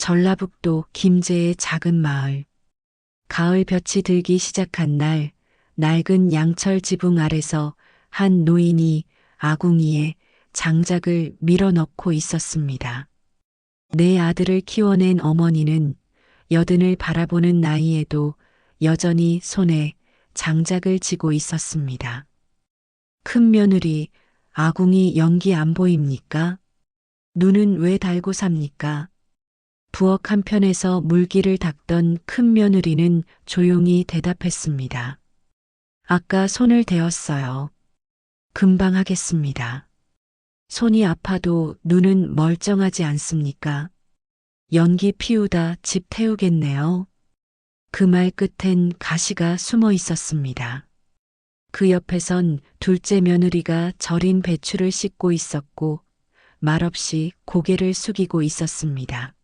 전라북도 김제의 작은 마을. 가을 볕이 들기 시작한 날, 낡은 양철 지붕 아래서 한 노인이 아궁이에 장작을 밀어넣고 있었습니다. 내 아들을 키워낸 어머니는 여든을 바라보는 나이에도 여전히 손에 장작을 쥐고 있었습니다. 큰 며느리, 아궁이 연기 안 보입니까? 눈은 왜 달고 삽니까? 부엌 한편에서 물기를 닦던 큰 며느리는 조용히 대답했습니다. 아까 손을 대었어요. 금방 하겠습니다. 손이 아파도 눈은 멀쩡하지 않습니까? 연기 피우다 집 태우겠네요. 그 말 끝엔 가시가 숨어 있었습니다. 그 옆에선 둘째 며느리가 절인 배추를 씻고 있었고 말없이 고개를 숙이고 있었습니다.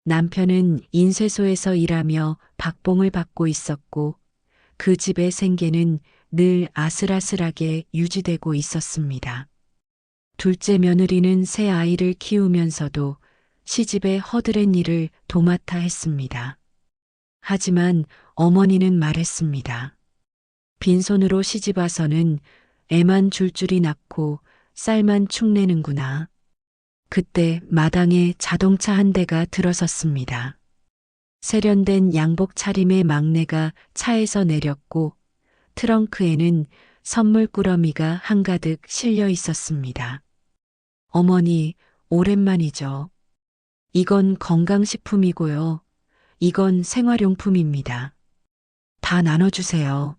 남편은 인쇄소에서 일하며 박봉을 받고 있었고 그 집의 생계는 늘 아슬아슬하게 유지되고 있었습니다. 둘째 며느리는 새 아이를 키우면서도 시집의 허드렛 일을 도맡아 했습니다. 하지만 어머니는 말했습니다. 빈손으로 시집 와서는 애만 줄줄이 낳고 쌀만 축내는구나. 그때 마당에 자동차 한 대가 들어섰습니다. 세련된 양복 차림의 막내가 차에서 내렸고 트렁크에는 선물 꾸러미가 한가득 실려 있었습니다. 어머니, 오랜만이죠. 이건 건강식품이고요. 이건 생활용품입니다. 다 나눠주세요.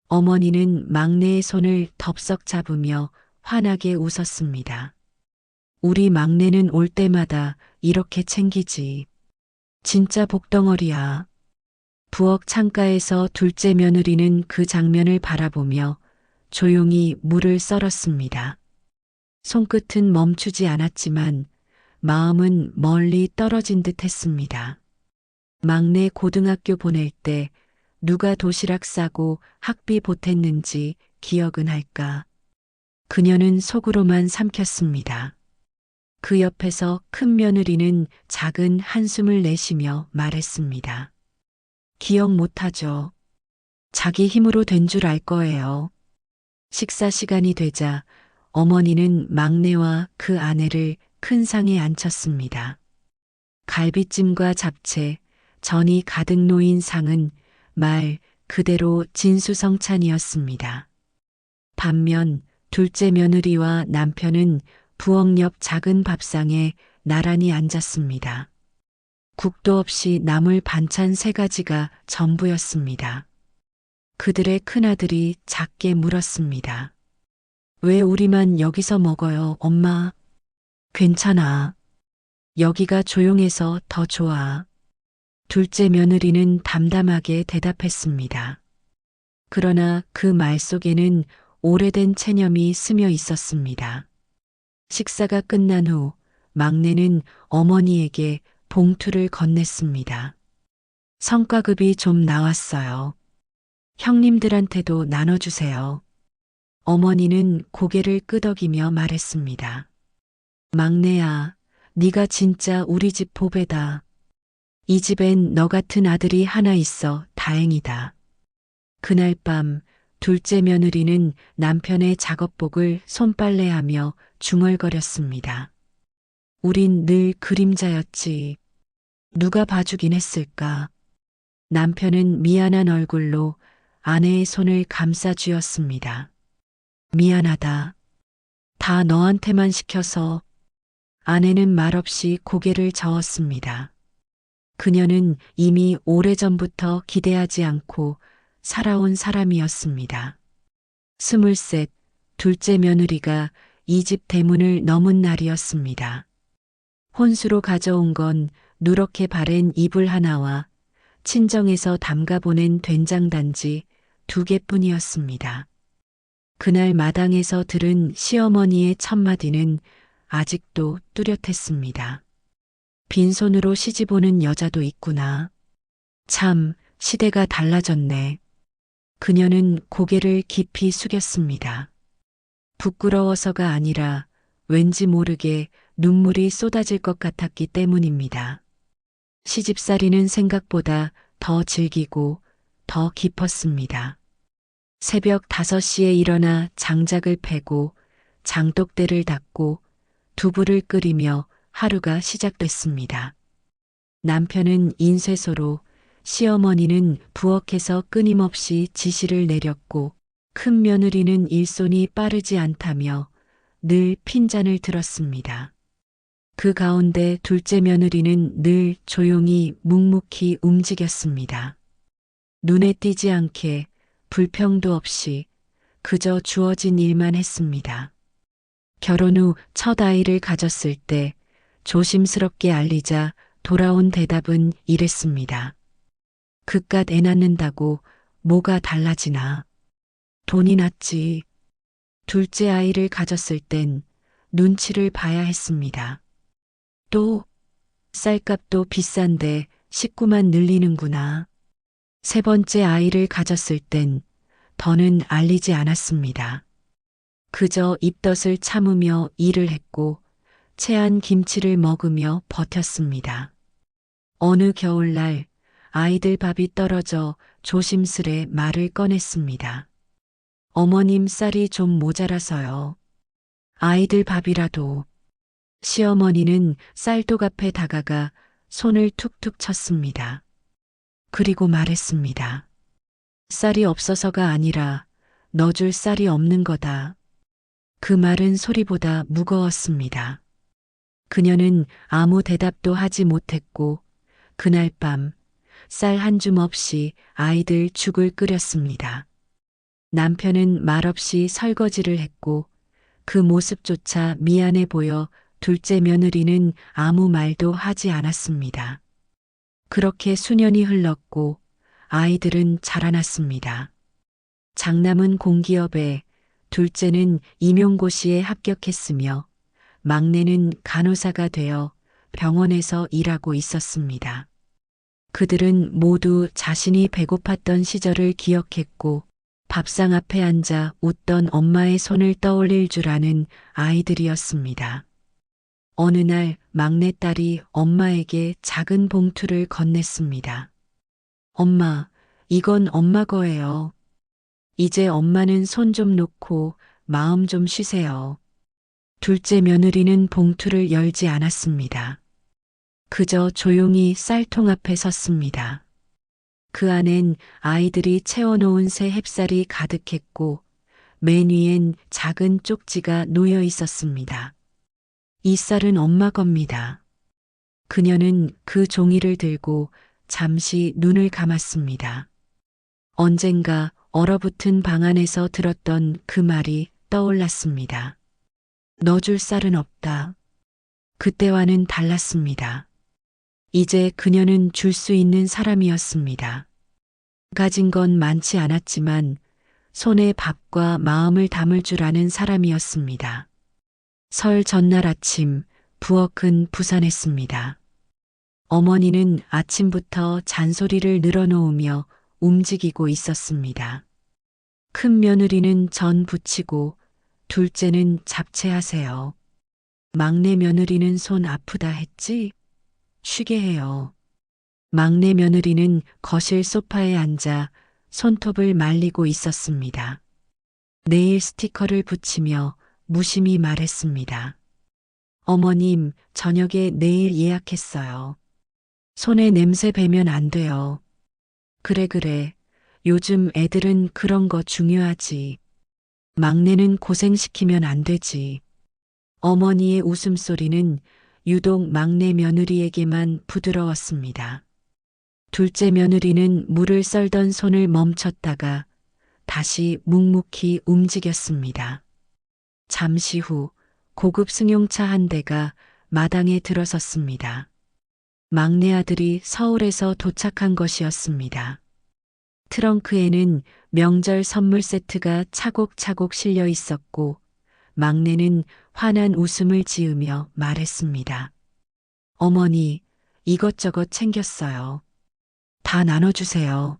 어머니는 막내의 손을 덥석 잡으며 환하게 웃었습니다. 우리 막내는 올 때마다 이렇게 챙기지. 진짜 복덩어리야. 부엌 창가에서 둘째 며느리는 그 장면을 바라보며 조용히 물을 썰었습니다. 손끝은 멈추지 않았지만 마음은 멀리 떨어진 듯 했습니다. 막내 고등학교 보낼 때 누가 도시락 싸고 학비 보탰는지 기억은 할까. 그녀는 속으로만 삼켰습니다. 그 옆에서 큰 며느리는 작은 한숨을 내쉬며 말했습니다. 기억 못하죠. 자기 힘으로 된 줄 알 거예요. 식사 시간이 되자 어머니는 막내와 그 아내를 큰 상에 앉혔습니다. 갈비찜과 잡채, 전이 가득 놓인 상은 말 그대로 진수성찬이었습니다. 반면 둘째 며느리와 남편은 부엌 옆 작은 밥상에 나란히 앉았습니다. 국도 없이 나물 반찬 3가지가 전부였습니다. 그들의 큰아들이 작게 물었습니다. 왜 우리만 여기서 먹어요, 엄마? 괜찮아. 여기가 조용해서 더 좋아. 둘째 며느리는 담담하게 대답했습니다. 그러나 그 말 속에는 오래된 체념이 스며 있었습니다. 식사가 끝난 후 막내는 어머니에게 봉투를 건넸습니다. 성과급이 좀 나왔어요. 형님들한테도 나눠주세요. 어머니는 고개를 끄덕이며 말했습니다. 막내야, 네가 진짜 우리 집 보배다. 이 집엔 너 같은 아들이 하나 있어 다행이다. 그날 밤 둘째 며느리는 남편의 작업복을 손빨래하며 중얼거렸습니다. 우린 늘 그림자였지. 누가 봐주긴 했을까. 남편은 미안한 얼굴로 아내의 손을 감싸 쥐었습니다. 미안하다. 다 너한테만 시켜서. 아내는 말없이 고개를 저었습니다. 그녀는 이미 오래전부터 기대하지 않고 살아온 사람이었습니다. 23, 둘째 며느리가 이 집 대문을 넘은 날이었습니다. 혼수로 가져온 건 누렇게 바랜 이불 하나와 친정에서 담가보낸 된장단지 2개뿐이었습니다. 그날 마당에서 들은 시어머니의 첫마디는 아직도 뚜렷했습니다. 빈손으로 시집 오는 여자도 있구나. 참, 시대가 달라졌네. 그녀는 고개를 깊이 숙였습니다. 부끄러워서가 아니라 왠지 모르게 눈물이 쏟아질 것 같았기 때문입니다. 시집살이는 생각보다 더 즐기고 더 깊었습니다. 새벽 5시에 일어나 장작을 패고 장독대를 닦고 두부를 끓이며 하루가 시작됐습니다. 남편은 인쇄소로, 시어머니는 부엌에서 끊임없이 지시를 내렸고 큰 며느리는 일손이 빠르지 않다며 늘 핀잔을 들었습니다. 그 가운데 둘째 며느리는 늘 조용히 묵묵히 움직였습니다. 눈에 띄지 않게 불평도 없이 그저 주어진 일만 했습니다. 결혼 후 첫 아이를 가졌을 때 조심스럽게 알리자 돌아온 대답은 이랬습니다. 그깟 애 낳는다고 뭐가 달라지나. 돈이 났지. 둘째 아이를 가졌을 땐 눈치를 봐야 했습니다. 또 쌀값도 비싼데 식구만 늘리는구나. 세 번째 아이를 가졌을 땐 더는 알리지 않았습니다. 그저 입덧을 참으며 일을 했고 채한 김치를 먹으며 버텼습니다. 어느 겨울날 아이들 밥이 떨어져 조심스레 말을 꺼냈습니다. 어머님 쌀이 좀 모자라서요. 아이들 밥이라도. 시어머니는 쌀독 앞에 다가가 손을 툭툭 쳤습니다. 그리고 말했습니다. 쌀이 없어서가 아니라 넣어줄 쌀이 없는 거다. 그 말은 소리보다 무거웠습니다. 그녀는 아무 대답도 하지 못했고 그날 밤 쌀 한 줌 없이 아이들 죽을 끓였습니다. 남편은 말없이 설거지를 했고 그 모습조차 미안해 보여 둘째 며느리는 아무 말도 하지 않았습니다. 그렇게 수년이 흘렀고 아이들은 자라났습니다. 장남은 공기업에, 둘째는 임용고시에 합격했으며 막내는 간호사가 되어 병원에서 일하고 있었습니다. 그들은 모두 자신이 배고팠던 시절을 기억했고 밥상 앞에 앉아 웃던 엄마의 손을 떠올릴 줄 아는 아이들이었습니다. 어느 날 막내딸이 엄마에게 작은 봉투를 건넸습니다. 엄마, 이건 엄마 거예요. 이제 엄마는 손 좀 놓고 마음 좀 쉬세요. 둘째 며느리는 봉투를 열지 않았습니다. 그저 조용히 쌀통 앞에 섰습니다. 그 안엔 아이들이 채워놓은 새 햅쌀이 가득했고 맨 위엔 작은 쪽지가 놓여 있었습니다. 이 쌀은 엄마 겁니다. 그녀는 그 종이를 들고 잠시 눈을 감았습니다. 언젠가 얼어붙은 방 안에서 들었던 그 말이 떠올랐습니다. 넣어줄 쌀은 없다. 그때와는 달랐습니다. 이제 그녀는 줄 수 있는 사람이었습니다. 가진 건 많지 않았지만 손에 밥과 마음을 담을 줄 아는 사람이었습니다. 설 전날 아침 부엌은 부산했습니다. 어머니는 아침부터 잔소리를 늘어놓으며 움직이고 있었습니다. 큰 며느리는 전 부치고 둘째는 잡채하세요. 막내 며느리는 손 아프다 했지? 쉬게 해요. 막내 며느리는 거실 소파에 앉아 손톱을 말리고 있었습니다. 네일 스티커를 붙이며 무심히 말했습니다. 어머님, 저녁에 내일 예약했어요. 손에 냄새 배면 안 돼요. 그래. 요즘 애들은 그런 거 중요하지. 막내는 고생시키면 안 되지. 어머니의 웃음소리는 유독 막내 며느리에게만 부드러웠습니다. 둘째 며느리는 물을 썰던 손을 멈췄다가 다시 묵묵히 움직였습니다. 잠시 후 고급 승용차 한 대가 마당에 들어섰습니다. 막내 아들이 서울에서 도착한 것이었습니다. 트렁크에는 명절 선물 세트가 차곡차곡 실려 있었고 막내는 환한 웃음을 지으며 말했습니다. 어머니, 이것저것 챙겼어요. 다 나눠주세요.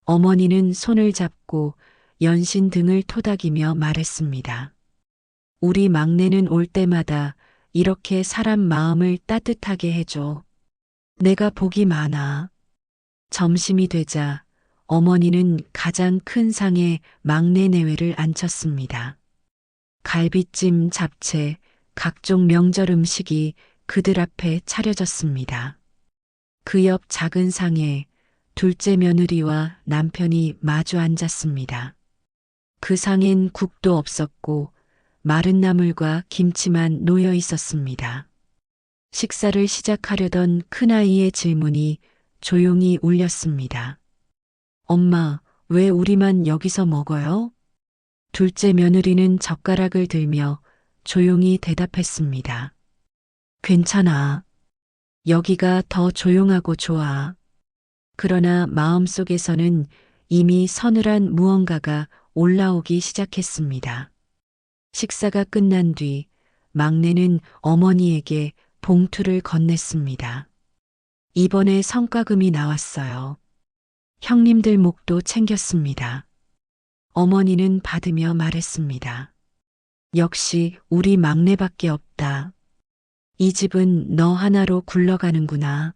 어머니는 손을 잡고 연신 등을 토닥이며 말했습니다. 우리 막내는 올 때마다 이렇게 사람 마음을 따뜻하게 해줘. 내가 복이 많아. 점심이 되자 어머니는 가장 큰 상에 막내 내외를 앉혔습니다. 갈비찜, 잡채, 각종 명절 음식이 그들 앞에 차려졌습니다. 그 옆 작은 상에 둘째 며느리와 남편이 마주 앉았습니다. 그 상엔 국도 없었고 마른 나물과 김치만 놓여 있었습니다. 식사를 시작하려던 큰아이의 질문이 조용히 울렸습니다. 엄마, 왜 우리만 여기서 먹어요? 둘째 며느리는 젓가락을 들며 조용히 대답했습니다. 괜찮아. 여기가 더 조용하고 좋아. 그러나 마음속에서는 이미 서늘한 무언가가 올라오기 시작했습니다. 식사가 끝난 뒤 막내는 어머니에게 봉투를 건넸습니다. 이번에 성과금이 나왔어요. 형님들 목도 챙겼습니다. 어머니는 받으며 말했습니다. 역시 우리 막내밖에 없다. 이 집은 너 하나로 굴러가는구나.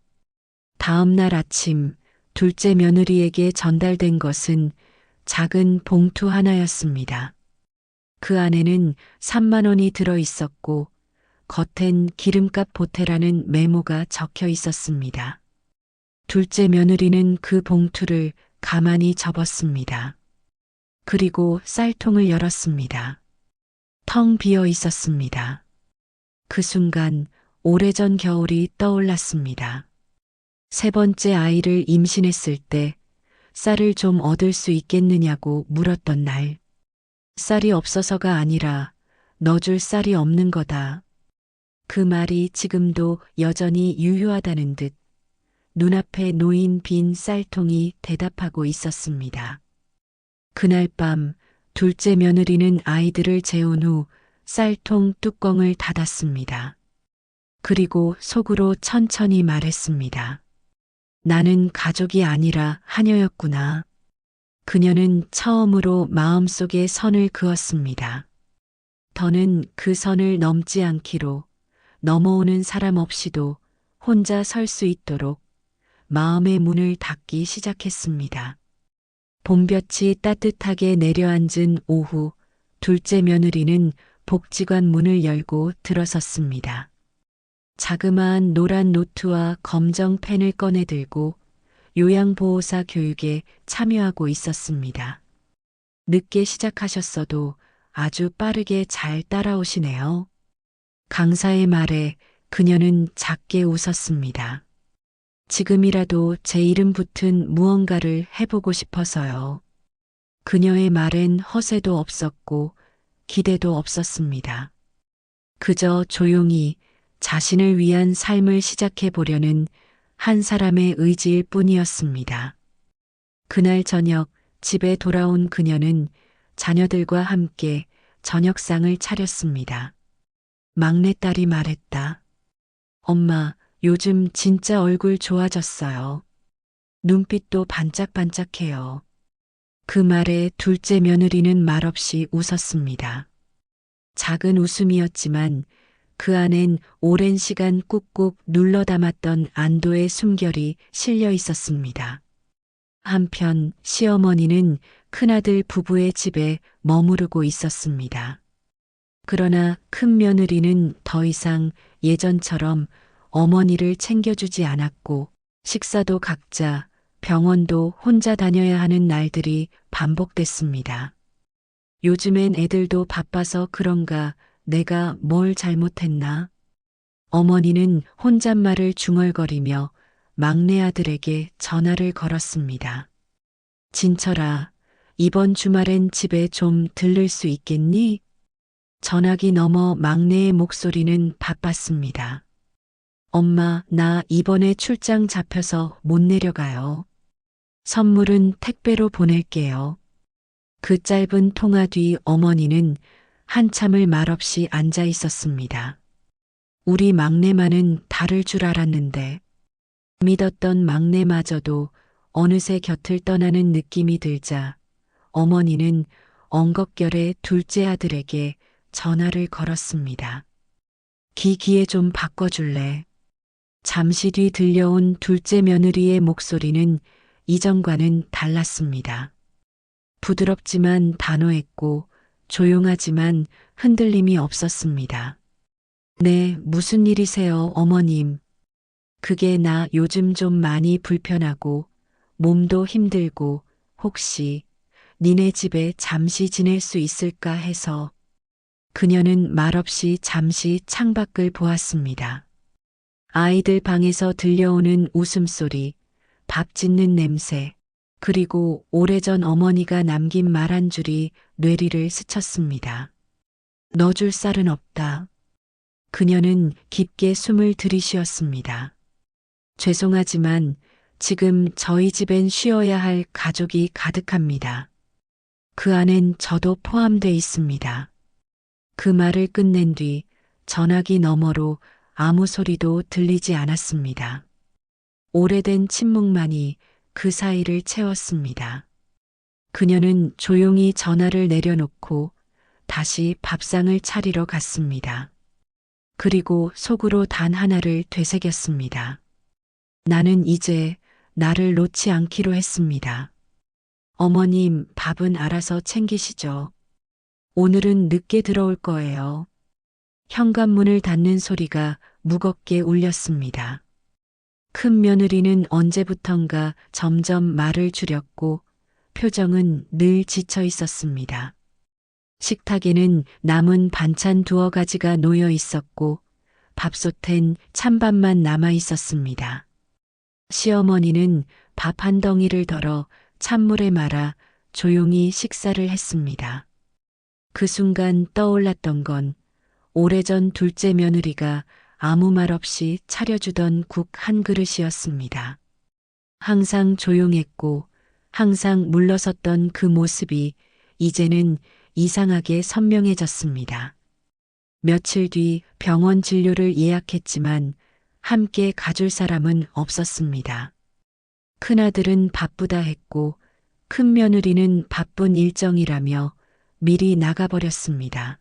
다음 날 아침 둘째 며느리에게 전달된 것은 작은 봉투 하나였습니다. 그 안에는 3만 원이 들어 있었고 겉엔 기름값 보태라는 메모가 적혀 있었습니다. 둘째 며느리는 그 봉투를 가만히 접었습니다. 그리고 쌀통을 열었습니다. 텅 비어 있었습니다. 그 순간 오래전 겨울이 떠올랐습니다. 세 번째 아이를 임신했을 때 쌀을 좀 얻을 수 있겠느냐고 물었던 날. 쌀이 없어서가 아니라 넣어줄 쌀이 없는 거다. 그 말이 지금도 여전히 유효하다는 듯 눈앞에 놓인 빈 쌀통이 대답하고 있었습니다. 그날 밤 둘째 며느리는 아이들을 재운 후 쌀통 뚜껑을 닫았습니다. 그리고 속으로 천천히 말했습니다. 나는 가족이 아니라 하녀였구나. 그녀는 처음으로 마음속에 선을 그었습니다. 더는 그 선을 넘지 않기로 넘어오는 사람 없이도 혼자 설 수 있도록 마음의 문을 닫기 시작했습니다. 봄볕이 따뜻하게 내려앉은 오후 둘째 며느리는 복지관 문을 열고 들어섰습니다. 자그마한 노란 노트와 검정 펜을 꺼내 들고 요양보호사 교육에 참여하고 있었습니다. 늦게 시작하셨어도 아주 빠르게 잘 따라오시네요. 강사의 말에 그녀는 작게 웃었습니다. 지금이라도 제 이름 붙은 무언가를 해보고 싶어서요. 그녀의 말엔 허세도 없었고 기대도 없었습니다. 그저 조용히 자신을 위한 삶을 시작해 보려는 한 사람의 의지일 뿐이었습니다. 그날 저녁 집에 돌아온 그녀는 자녀들과 함께 저녁상을 차렸습니다. 막내딸이 말했다. 엄마, 요즘 진짜 얼굴 좋아졌어요. 눈빛도 반짝반짝해요. 그 말에 둘째 며느리는 말없이 웃었습니다. 작은 웃음이었지만 그 안엔 오랜 시간 꾹꾹 눌러 담았던 안도의 숨결이 실려 있었습니다. 한편 시어머니는 큰아들 부부의 집에 머무르고 있었습니다. 그러나 큰 며느리는 더 이상 예전처럼 어머니를 챙겨주지 않았고 식사도 각자, 병원도 혼자 다녀야 하는 날들이 반복됐습니다. 요즘엔 애들도 바빠서 그런가 내가 뭘 잘못했나? 어머니는 혼잣말을 중얼거리며 막내 아들에게 전화를 걸었습니다. 진철아, 이번 주말엔 집에 좀 들를 수 있겠니? 전화기 너머 막내의 목소리는 바빴습니다. 엄마, 나 이번에 출장 잡혀서 못 내려가요. 선물은 택배로 보낼게요. 그 짧은 통화 뒤 어머니는 한참을 말없이 앉아 있었습니다. 우리 막내만은 다를 줄 알았는데 믿었던 막내마저도 어느새 곁을 떠나는 느낌이 들자 어머니는 엉겁결에 둘째 아들에게 전화를 걸었습니다. 기기에 좀 바꿔줄래? 잠시 뒤 들려온 둘째 며느리의 목소리는 이전과는 달랐습니다. 부드럽지만 단호했고 조용하지만 흔들림이 없었습니다. 네, 무슨 일이세요, 어머님? 그게 나 요즘 좀 많이 불편하고 몸도 힘들고 혹시 니네 집에 잠시 지낼 수 있을까 해서. 그녀는 말없이 잠시 창밖을 보았습니다. 아이들 방에서 들려오는 웃음소리, 밥 짓는 냄새, 그리고 오래전 어머니가 남긴 말 한 줄이 뇌리를 스쳤습니다. 넣어줄 쌀은 없다. 그녀는 깊게 숨을 들이쉬었습니다. 죄송하지만 지금 저희 집엔 쉬어야 할 가족이 가득합니다. 그 안엔 저도 포함돼 있습니다. 그 말을 끝낸 뒤 전화기 너머로 아무 소리도 들리지 않았습니다. 오래된 침묵만이 그 사이를 채웠습니다. 그녀는 조용히 전화를 내려놓고 다시 밥상을 차리러 갔습니다. 그리고 속으로 단 하나를 되새겼습니다. 나는 이제 나를 놓지 않기로 했습니다. 어머님, 밥은 알아서 챙기시죠. 오늘은 늦게 들어올 거예요. 현관문을 닫는 소리가 무겁게 울렸습니다. 큰 며느리는 언제부턴가 점점 말을 줄였고 표정은 늘 지쳐 있었습니다. 식탁에는 남은 반찬 2가지가 놓여 있었고 밥솥엔 찬밥만 남아 있었습니다. 시어머니는 밥 한 덩이를 덜어 찬물에 말아 조용히 식사를 했습니다. 그 순간 떠올랐던 건 오래전 둘째 며느리가 아무 말 없이 차려주던 국 한 그릇이었습니다. 항상 조용했고 항상 물러섰던 그 모습이 이제는 이상하게 선명해졌습니다. 며칠 뒤 병원 진료를 예약했지만 함께 가줄 사람은 없었습니다. 큰아들은 바쁘다 했고 큰 며느리는 바쁜 일정이라며 미리 나가버렸습니다.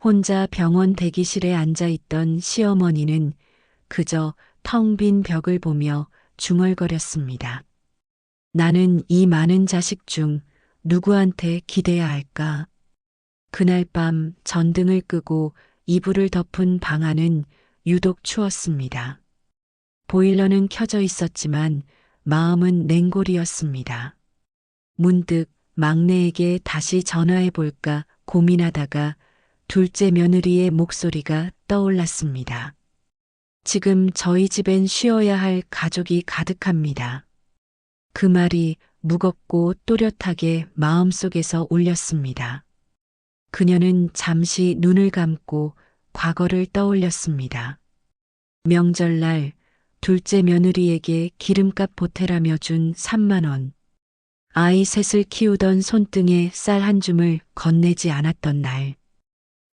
혼자 병원 대기실에 앉아있던 시어머니는 그저 텅 빈 벽을 보며 중얼거렸습니다. 나는 이 많은 자식 중 누구한테 기대야 할까? 그날 밤 전등을 끄고 이불을 덮은 방 안은 유독 추웠습니다. 보일러는 켜져 있었지만 마음은 냉골이었습니다. 문득 막내에게 다시 전화해 볼까 고민하다가 둘째 며느리의 목소리가 떠올랐습니다. 지금 저희 집엔 쉬어야 할 가족이 가득합니다. 그 말이 무겁고 또렷하게 마음속에서 울렸습니다. 그녀는 잠시 눈을 감고 과거를 떠올렸습니다. 명절날 둘째 며느리에게 기름값 보태라며 준 3만 원. 아이 셋을 키우던 손등에 쌀 한 줌을 건네지 않았던 날.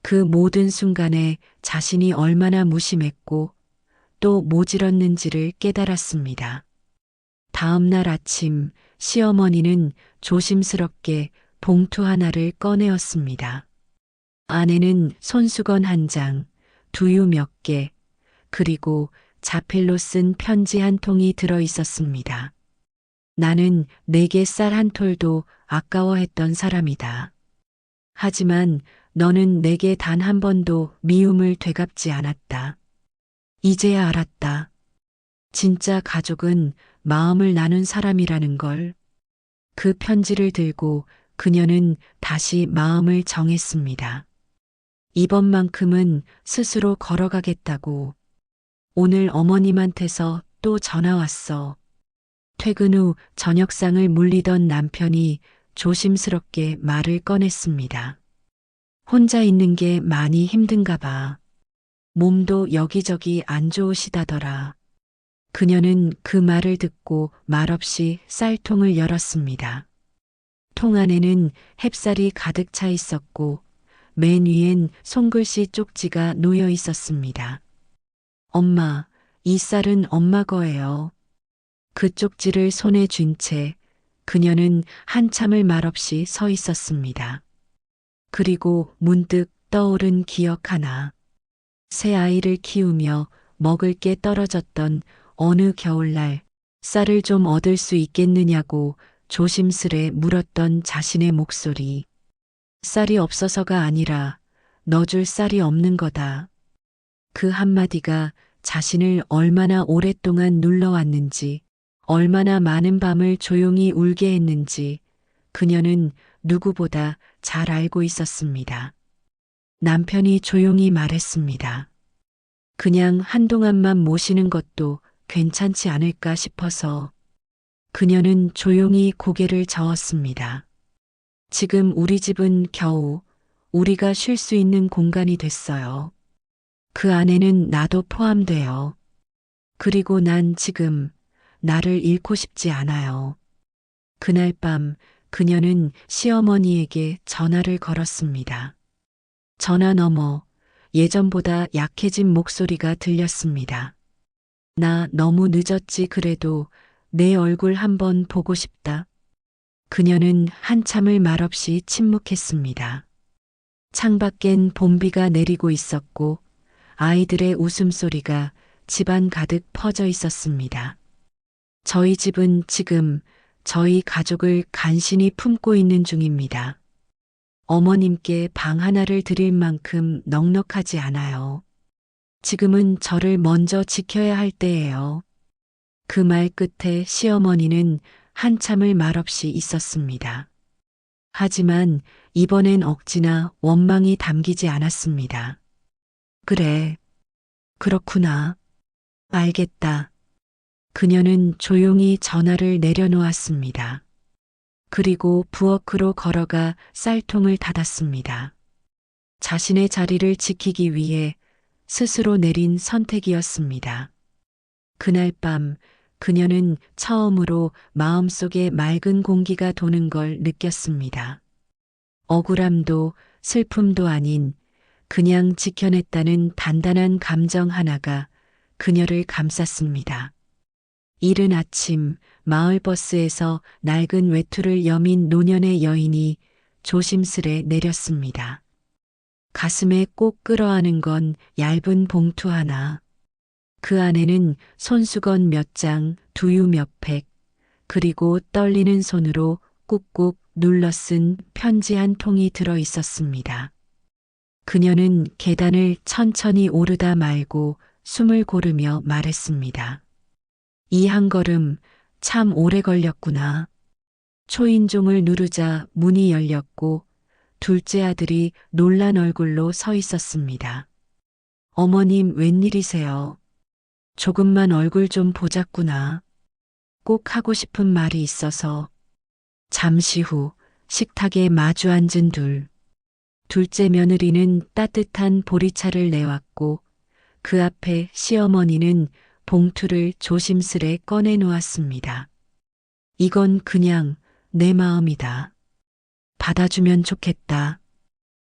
그 모든 순간에 자신이 얼마나 무심했고 또 모질었는지를 깨달았습니다. 다음 날 아침 시어머니는 조심스럽게 봉투 하나를 꺼내었습니다. 안에는 손수건 1장, 두유 몇 개, 그리고 자필로 쓴 편지 한 통이 들어 있었습니다. 나는 내게 쌀 한 톨도 아까워했던 사람이다. 하지만 너는 내게 단 한 번도 미움을 되갚지 않았다. 이제야 알았다. 진짜 가족은 마음을 나눈 사람이라는 걸. 그 편지를 들고 그녀는 다시 마음을 정했습니다. 이번만큼은 스스로 걸어가겠다고. 오늘 어머님한테서 또 전화 왔어. 퇴근 후 저녁상을 물리던 남편이 조심스럽게 말을 꺼냈습니다. 혼자 있는 게 많이 힘든가 봐. 몸도 여기저기 안 좋으시다더라. 그녀는 그 말을 듣고 말없이 쌀통을 열었습니다. 통 안에는 햅쌀이 가득 차 있었고 맨 위엔 손글씨 쪽지가 놓여 있었습니다. 엄마, 이 쌀은 엄마 거예요. 그 쪽지를 손에 쥔 채 그녀는 한참을 말없이 서 있었습니다. 그리고 문득 떠오른 기억 하나. 새 아이를 키우며 먹을 게 떨어졌던 어느 겨울날 쌀을 좀 얻을 수 있겠느냐고 조심스레 물었던 자신의 목소리. 쌀이 없어서가 아니라 넣어줄 쌀이 없는 거다. 그 한마디가 자신을 얼마나 오랫동안 눌러왔는지, 얼마나 많은 밤을 조용히 울게 했는지 그녀는 누구보다 잘 알고 있었습니다. 남편이 조용히 말했습니다. 그냥 한동안만 모시는 것도 괜찮지 않을까 싶어서. 그녀는 조용히 고개를 저었습니다. 지금 우리 집은 겨우 우리가 쉴 수 있는 공간이 됐어요. 그 안에는 나도 포함돼요. 그리고 난 지금 나를 잃고 싶지 않아요. 그날 밤 그녀는 시어머니에게 전화를 걸었습니다. 전화 너머 예전보다 약해진 목소리가 들렸습니다. 나 너무 늦었지 그래도 내 얼굴 한번 보고 싶다. 그녀는 한참을 말없이 침묵했습니다. 창밖엔 봄비가 내리고 있었고 아이들의 웃음소리가 집안 가득 퍼져 있었습니다. 저희 집은 지금 저희 가족을 간신히 품고 있는 중입니다. 어머님께 방 하나를 드릴 만큼 넉넉하지 않아요. 지금은 저를 먼저 지켜야 할 때예요. 그 말 끝에 시어머니는 한참을 말없이 있었습니다. 하지만 이번엔 억지나 원망이 담기지 않았습니다. 그래, 그렇구나. 알겠다. 그녀는 조용히 전화를 내려놓았습니다. 그리고 부엌으로 걸어가 쌀통을 닫았습니다. 자신의 자리를 지키기 위해 스스로 내린 선택이었습니다. 그날 밤 그녀는 처음으로 마음속에 맑은 공기가 도는 걸 느꼈습니다. 억울함도 슬픔도 아닌 그냥 지켜냈다는 단단한 감정 하나가 그녀를 감쌌습니다. 이른 아침 마을버스에서 낡은 외투를 여민 노년의 여인이 조심스레 내렸습니다. 가슴에 꼭 끌어안은 건 얇은 봉투 하나. 그 안에는 손수건 몇 장, 두유 몇 팩, 그리고 떨리는 손으로 꾹꾹 눌러 쓴 편지 한 통이 들어 있었습니다. 그녀는 계단을 천천히 오르다 말고 숨을 고르며 말했습니다. 이 한 걸음 참 오래 걸렸구나. 초인종을 누르자 문이 열렸고 둘째 아들이 놀란 얼굴로 서 있었습니다. 어머님 웬일이세요? 조금만 얼굴 좀 보자꾸나. 꼭 하고 싶은 말이 있어서. 잠시 후 식탁에 마주 앉은 둘째 며느리는 따뜻한 보리차를 내왔고 그 앞에 시어머니는 봉투를 조심스레 꺼내 놓았습니다. 이건 그냥 내 마음이다. 받아주면 좋겠다.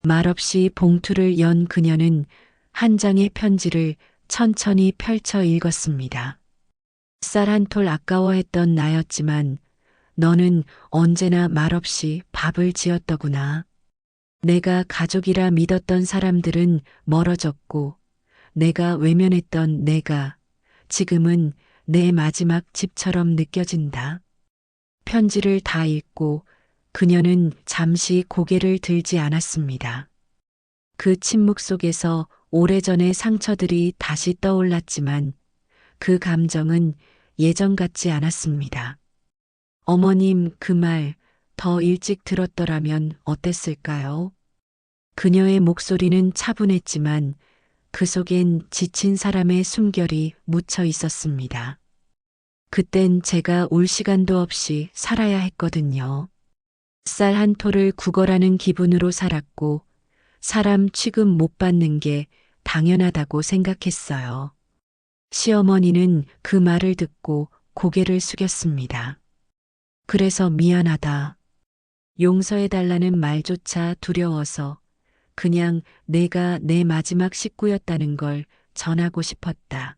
말없이 봉투를 연 그녀는 한 장의 편지를 천천히 펼쳐 읽었습니다. 쌀 한 톨 아까워했던 나였지만 너는 언제나 말없이 밥을 지었더구나. 내가 가족이라 믿었던 사람들은 멀어졌고 내가 외면했던 내가 지금은 내 마지막 집처럼 느껴진다. 편지를 다 읽고 그녀는 잠시 고개를 들지 않았습니다. 그 침묵 속에서 오래전의 상처들이 다시 떠올랐지만 그 감정은 예전 같지 않았습니다. 어머님 그 말 더 일찍 들었더라면 어땠을까요? 그녀의 목소리는 차분했지만 그 속엔 지친 사람의 숨결이 묻혀 있었습니다. 그땐 제가 울 시간도 없이 살아야 했거든요. 쌀 한 톨을 구걸하는 기분으로 살았고 사람 취급 못 받는 게 당연하다고 생각했어요. 시어머니는 그 말을 듣고 고개를 숙였습니다. 그래서 미안하다. 용서해달라는 말조차 두려워서 그냥 내가 내 마지막 식구였다는 걸 전하고 싶었다.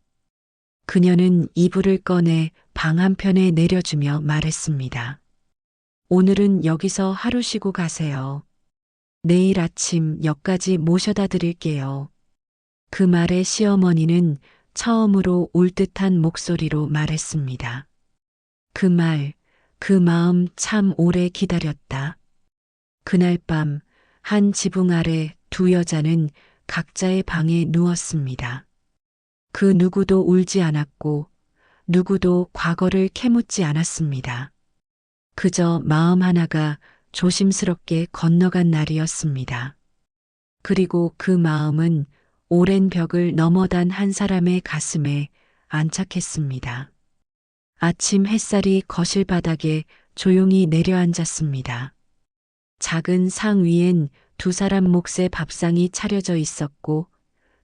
그녀는 이불을 꺼내 방 한편에 내려주며 말했습니다. 오늘은 여기서 하루 쉬고 가세요. 내일 아침 역까지 모셔다 드릴게요. 그 말에 시어머니는 처음으로 울듯한 목소리로 말했습니다. 그 말, 그 마음 참 오래 기다렸다. 그날 밤, 한 지붕 아래 두 여자는 각자의 방에 누웠습니다. 그 누구도 울지 않았고, 누구도 과거를 캐묻지 않았습니다. 그저 마음 하나가 조심스럽게 건너간 날이었습니다. 그리고 그 마음은 오랜 벽을 넘어단 한 사람의 가슴에 안착했습니다. 아침 햇살이 거실 바닥에 조용히 내려앉았습니다. 작은 상 위엔 두 사람 몫의 밥상이 차려져 있었고,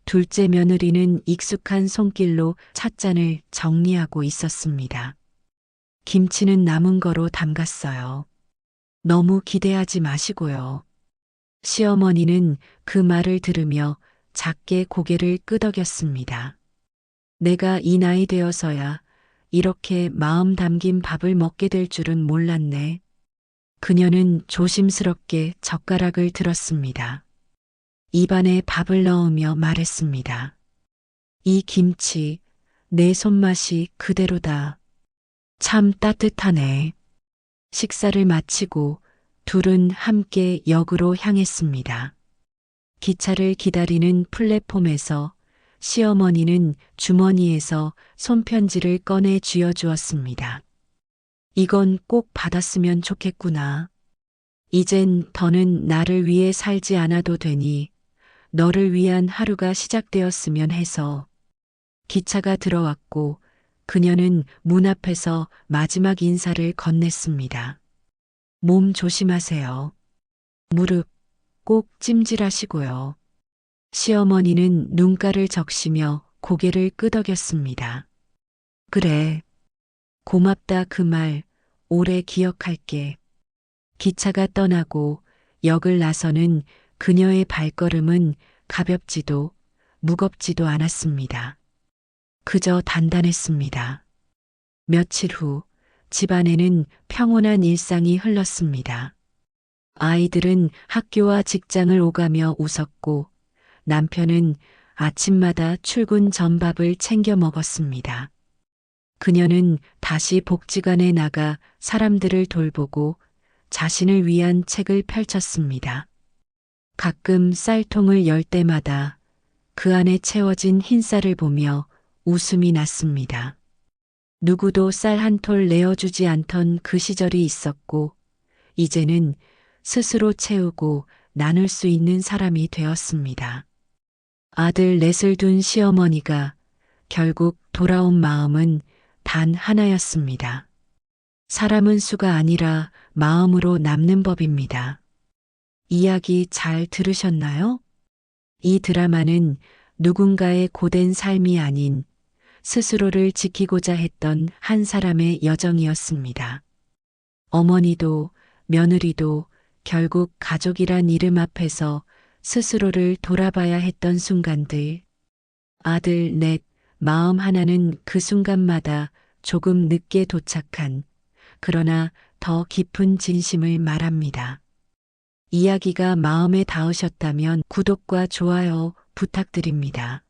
둘째 며느리는 익숙한 손길로 찻잔을 정리하고 있었습니다. 김치는 남은 거로 담갔어요. 너무 기대하지 마시고요. 시어머니는 그 말을 들으며 작게 고개를 끄덕였습니다. 내가 이 나이 되어서야 이렇게 마음 담긴 밥을 먹게 될 줄은 몰랐네. 그녀는 조심스럽게 젓가락을 들었습니다. 입안에 밥을 넣으며 말했습니다. 이 김치, 내 손맛이 그대로다. 참 따뜻하네. 식사를 마치고 둘은 함께 역으로 향했습니다. 기차를 기다리는 플랫폼에서 시어머니는 주머니에서 손편지를 꺼내 쥐어주었습니다. 이건 꼭 받았으면 좋겠구나. 이젠 더는 나를 위해 살지 않아도 되니 너를 위한 하루가 시작되었으면 해서. 기차가 들어왔고 그녀는 문 앞에서 마지막 인사를 건넸습니다. 몸 조심하세요. 무릎 꼭 찜질하시고요. 시어머니는 눈가를 적시며 고개를 끄덕였습니다. 그래. 고맙다 그 말 오래 기억할게. 기차가 떠나고 역을 나서는 그녀의 발걸음은 가볍지도 무겁지도 않았습니다. 그저 단단했습니다. 며칠 후 집안에는 평온한 일상이 흘렀습니다. 아이들은 학교와 직장을 오가며 웃었고 남편은 아침마다 출근 전밥을 챙겨 먹었습니다. 그녀는 다시 복지관에 나가 사람들을 돌보고 자신을 위한 책을 펼쳤습니다. 가끔 쌀통을 열 때마다 그 안에 채워진 흰쌀을 보며 웃음이 났습니다. 누구도 쌀 한 톨 내어주지 않던 그 시절이 있었고, 이제는 스스로 채우고 나눌 수 있는 사람이 되었습니다. 아들 넷을 둔 시어머니가 결국 돌아온 마음은 단 하나였습니다. 사람은 수가 아니라 마음으로 남는 법입니다. 이야기 잘 들으셨나요? 이 드라마는 누군가의 고된 삶이 아닌 스스로를 지키고자 했던 한 사람의 여정이었습니다. 어머니도 며느리도 결국 가족이란 이름 앞에서 스스로를 돌아봐야 했던 순간들. 아들 넷, 마음 하나는 그 순간마다 조금 늦게 도착한, 그러나 더 깊은 진심을 말합니다. 이야기가 마음에 닿으셨다면 구독과 좋아요 부탁드립니다.